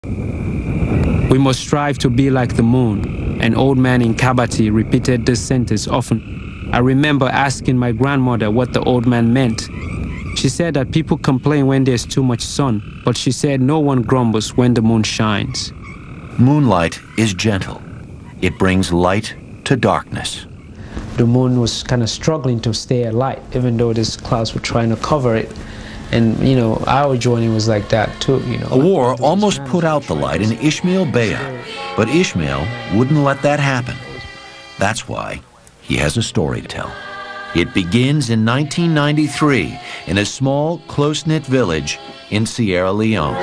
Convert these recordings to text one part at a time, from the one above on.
We must strive to be like the moon. An old man in Kabati repeated this sentence often. I remember asking my grandmother what the old man meant. She said that people complain when there's too much sun, but she said no one grumbles when the moon shines. Moonlight is gentle. It brings light to darkness. The moon was kind of struggling to stay alight, even though these clouds were trying to cover it. And, you know, our journey was like that too, you know. A war almost put out the light in Ishmael Beah, but Ishmael wouldn't let that happen. That's why he has a story to tell. It begins in 1993 in a small, close-knit village in Sierra Leone.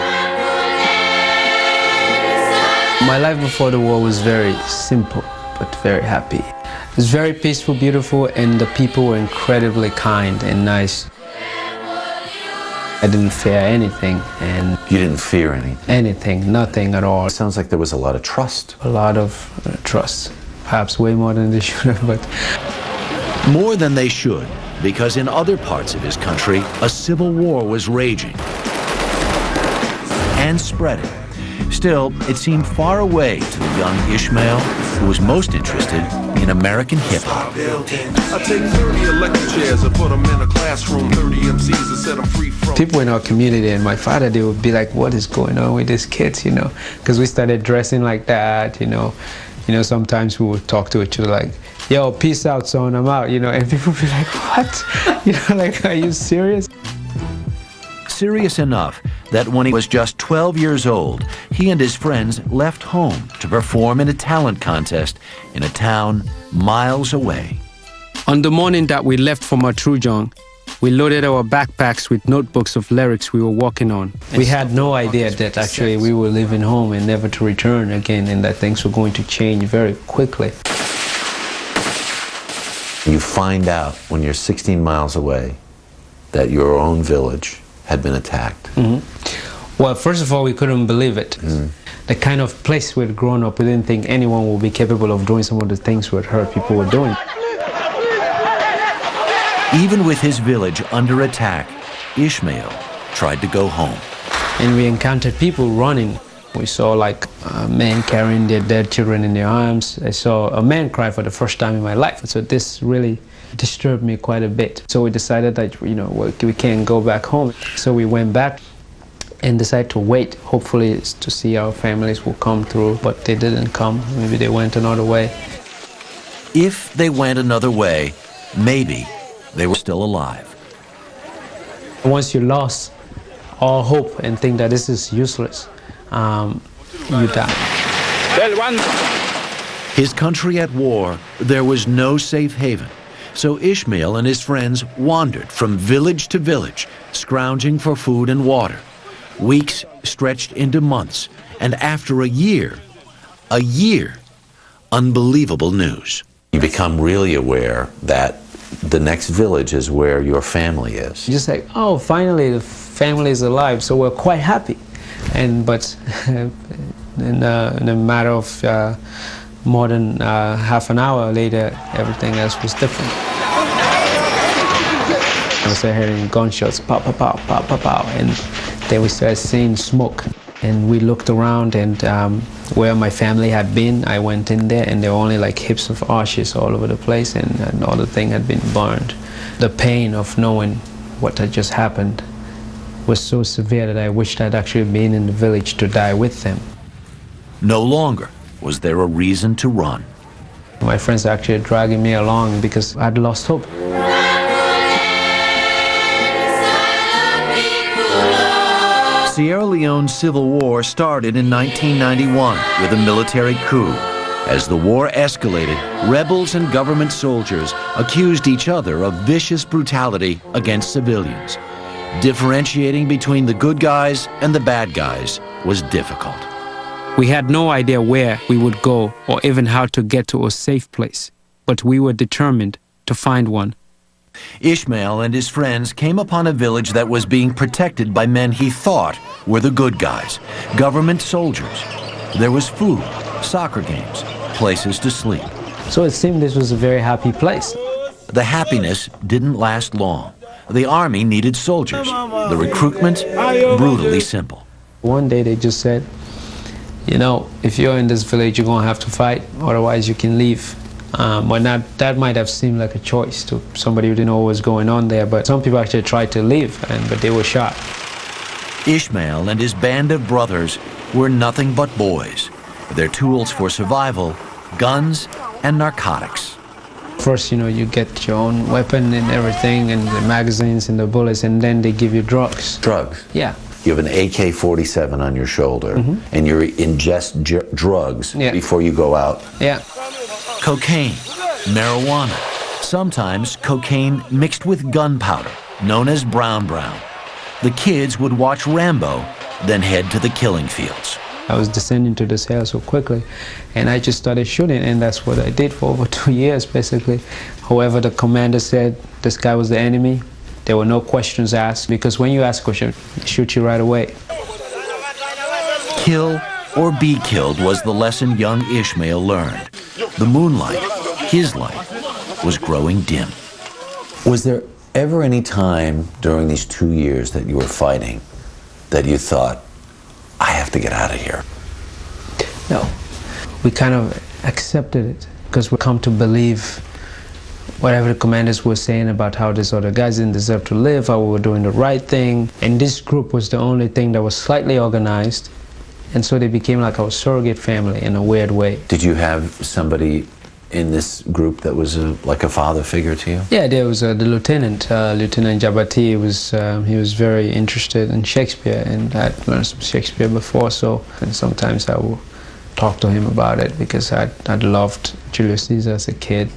My life before the war was very simple, but very happy. It was very peaceful, beautiful, and the people were incredibly kind and nice. I didn't fear anything. And you didn't fear anything? Anything, nothing at all. It sounds like there was a lot of trust. A lot of trust, perhaps way more than they should have, but... More than they should, because in other parts of his country, a civil war was raging and spreading. Still, it seemed far away to the young Ishmael, who was most interested in American hip-hop. I take 30 electric chairs and put them in a classroom, 30 MCs and set them free from... People in our community and my father, they would be like, what is going on with these kids, you know? Because we started dressing like that, you know. You know, sometimes we would talk to each other like, yo, peace out, son, I'm out, you know. And people would be like, what? You know, like, are you serious? Serious enough that when he was just 12 years old, he and his friends left home to perform in a talent contest in a town miles away. On the morning that we left for Matrujong, we loaded our backpacks with notebooks of lyrics we were working on. We had no idea that actually we were leaving home and never to return again, and that things were going to change very quickly. You find out when you're 16 miles away that your own village had been attacked. Mm-hmm. Well, first of all, we couldn't believe it. The kind of place we'd grown up, we didn't think anyone would be capable of doing some of the things we'd heard people were doing. Even with his village under attack, Ishmael tried to go home. And we encountered people running. We saw like men carrying their dead children in their arms. I saw a man cry for the first time in my life. So this really disturbed me quite a bit. So we decided that, you know, we can't go back home. So we went back and decided to wait, hopefully to see our families will come through, but they didn't come. Maybe they went another way. If they went another way, maybe they were still alive. Once you lost all hope and think that this is useless, you die. His country at war, there was no safe haven. So Ishmael and his friends wandered from village to village, scrounging for food and water. Weeks stretched into months, and after a year, unbelievable news. You become really aware that the next village is where your family is. Just like, oh, finally the family is alive, so we're quite happy. But in a matter of more than half an hour later, everything else was different. I was hearing gunshots, pow, pow, pow, pow, pow, pow, and then we started seeing smoke. And we looked around, and where my family had been, I went in there, and there were only like heaps of ashes all over the place, and all the thing had been burned. The pain of knowing what had just happened was so severe that I wished I'd actually been in the village to die with them. No longer was there a reason to run. My friends were actually dragging me along because I'd lost hope. Sierra Leone's civil war started in 1991 with a military coup. As the war escalated, rebels and government soldiers accused each other of vicious brutality against civilians. Differentiating between the good guys and the bad guys was difficult. We had no idea where we would go or even how to get to a safe place, but we were determined to find one. Ishmael and his friends came upon a village that was being protected by men he thought were the good guys, government soldiers. There was food, soccer games, places to sleep. So it seemed this was a very happy place. The happiness didn't last long. The army needed soldiers. The recruitment, brutally simple. One day they just said, you know, if you're in this village, you're going to have to fight, otherwise you can leave. But that might have seemed like a choice to somebody who didn't know what was going on there, but some people actually tried to leave, but they were shot. Ishmael and his band of brothers were nothing but boys. Their tools for survival, guns and narcotics. First, you know, you get your own weapon and everything, and the magazines and the bullets, and then they give you drugs. Drugs? Yeah. You have an AK-47 on your shoulder, and you ingest drugs before you go out. Yeah. Cocaine, marijuana, sometimes cocaine mixed with gunpowder, known as brown. The kids would watch Rambo, then head to the killing fields. I was descending to this hill so quickly, and I just started shooting, and that's what I did for over 2 years, basically. However, the commander said this guy was the enemy. There were no questions asked, because when you ask questions, they shoot you right away. Kill or be killed was the lesson young Ishmael learned. The moonlight, his light, was growing dim. Was there ever any time during these 2 years that you were fighting that you thought, I have to get out of here? No. We kind of accepted it, because we come to believe whatever the commanders were saying about how these other guys didn't deserve to live, how we were doing the right thing. And this group was the only thing that was slightly organized, and so they became like our surrogate family in a weird way. Did you have somebody in this group that was like a father figure to you? Yeah, there was the lieutenant, Lieutenant Jabati. He was very interested in Shakespeare, and I'd learned some Shakespeare before, so and sometimes I would talk to him about it, because I'd loved Julius Caesar as a kid.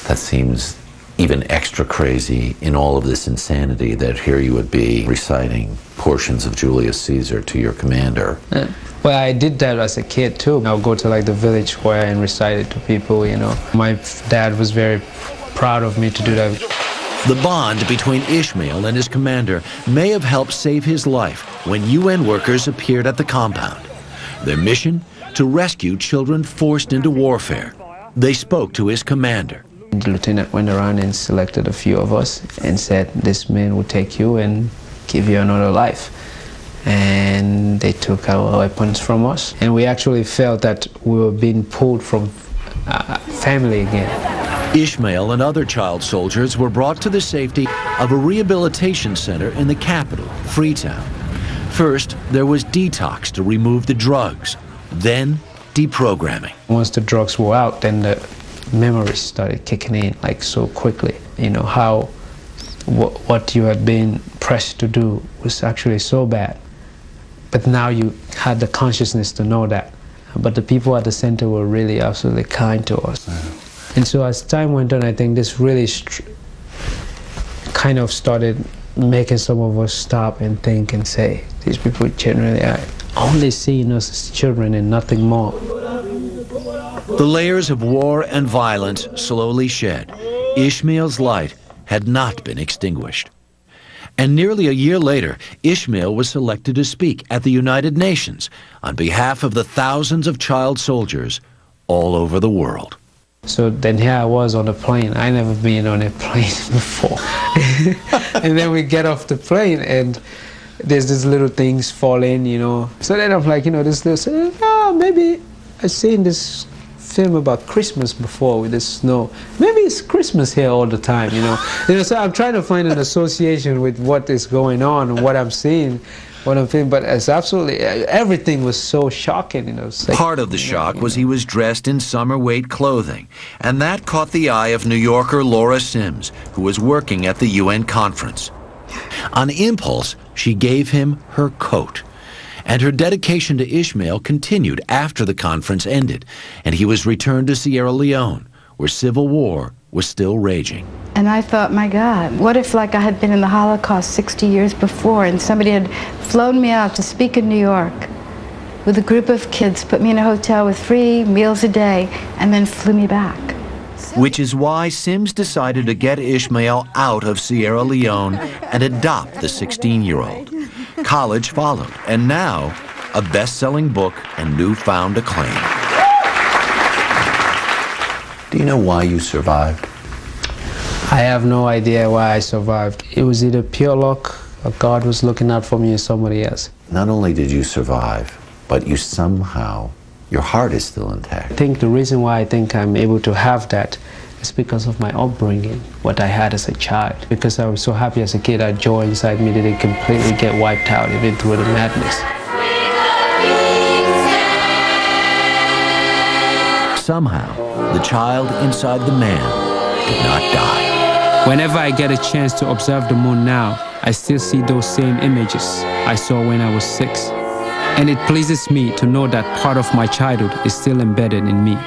That seems even extra crazy in all of this insanity, that here you would be reciting portions of Julius Caesar to your commander. Yeah. Well, I did that as a kid too. I would go to like the village square and recite it to people, you know. My dad was very proud of me to do that. The bond between Ishmael and his commander may have helped save his life when UN workers appeared at the compound. Their mission? To rescue children forced into warfare. They spoke to his commander. The lieutenant went around and selected a few of us and said, this man will take you and give you another life. And they took our weapons from us, and we actually felt that we were being pulled from family again. Ishmael and other child soldiers were brought to the safety of a rehabilitation center in the capital, Freetown. First, there was detox to remove the drugs, then deprogramming. Once the drugs were out, then the memories started kicking in like so quickly. You know, how what you had been pressed to do was actually so bad. But now you had the consciousness to know that. But the people at the center were really absolutely kind to us. And so as time went on, I think this really kind of started making some of us stop and think and say, these people generally are only seeing us as children and nothing more. The layers of war and violence slowly shed. Ishmael's light had not been extinguished. And nearly a year later, Ishmael was selected to speak at the United Nations on behalf of the thousands of child soldiers all over the world. So then here I was on a plane. I never been on a plane before. And then we get off the plane and there's these little things falling, you know. So then I'm like, you know, this little, maybe I've seen this film about Christmas before with the snow. Maybe it's Christmas here all the time, you know. So I'm trying to find an association with what is going on and what I'm seeing, what I'm feeling. But it's absolutely, everything was so shocking, you know. Like, part of the shock was he was dressed in summer weight clothing, and that caught the eye of New Yorker Laura Sims, who was working at the UN conference. On impulse, she gave him her coat. And her dedication to Ishmael continued after the conference ended, and he was returned to Sierra Leone, where civil war was still raging. And I thought, my God, what if like I had been in the Holocaust 60 years before and somebody had flown me out to speak in New York with a group of kids, put me in a hotel with 3 meals a day, and then flew me back. Which is why Sims decided to get Ishmael out of Sierra Leone and adopt the 16-year-old. College followed, and now a best-selling book and newfound acclaim. Do you know why you survived? I have no idea why I survived. It was either pure luck or God was looking out for me or somebody else. Not only did you survive, but you somehow, your heart is still intact. I think the reason why I think I'm able to have that is because of my upbringing, what I had as a child. Because I was so happy as a kid, that joy inside me didn't completely get wiped out even through the madness. Somehow, the child inside the man did not die. Whenever I get a chance to observe the moon now, I still see those same images I saw when I was 6. And it pleases me to know that part of my childhood is still embedded in me.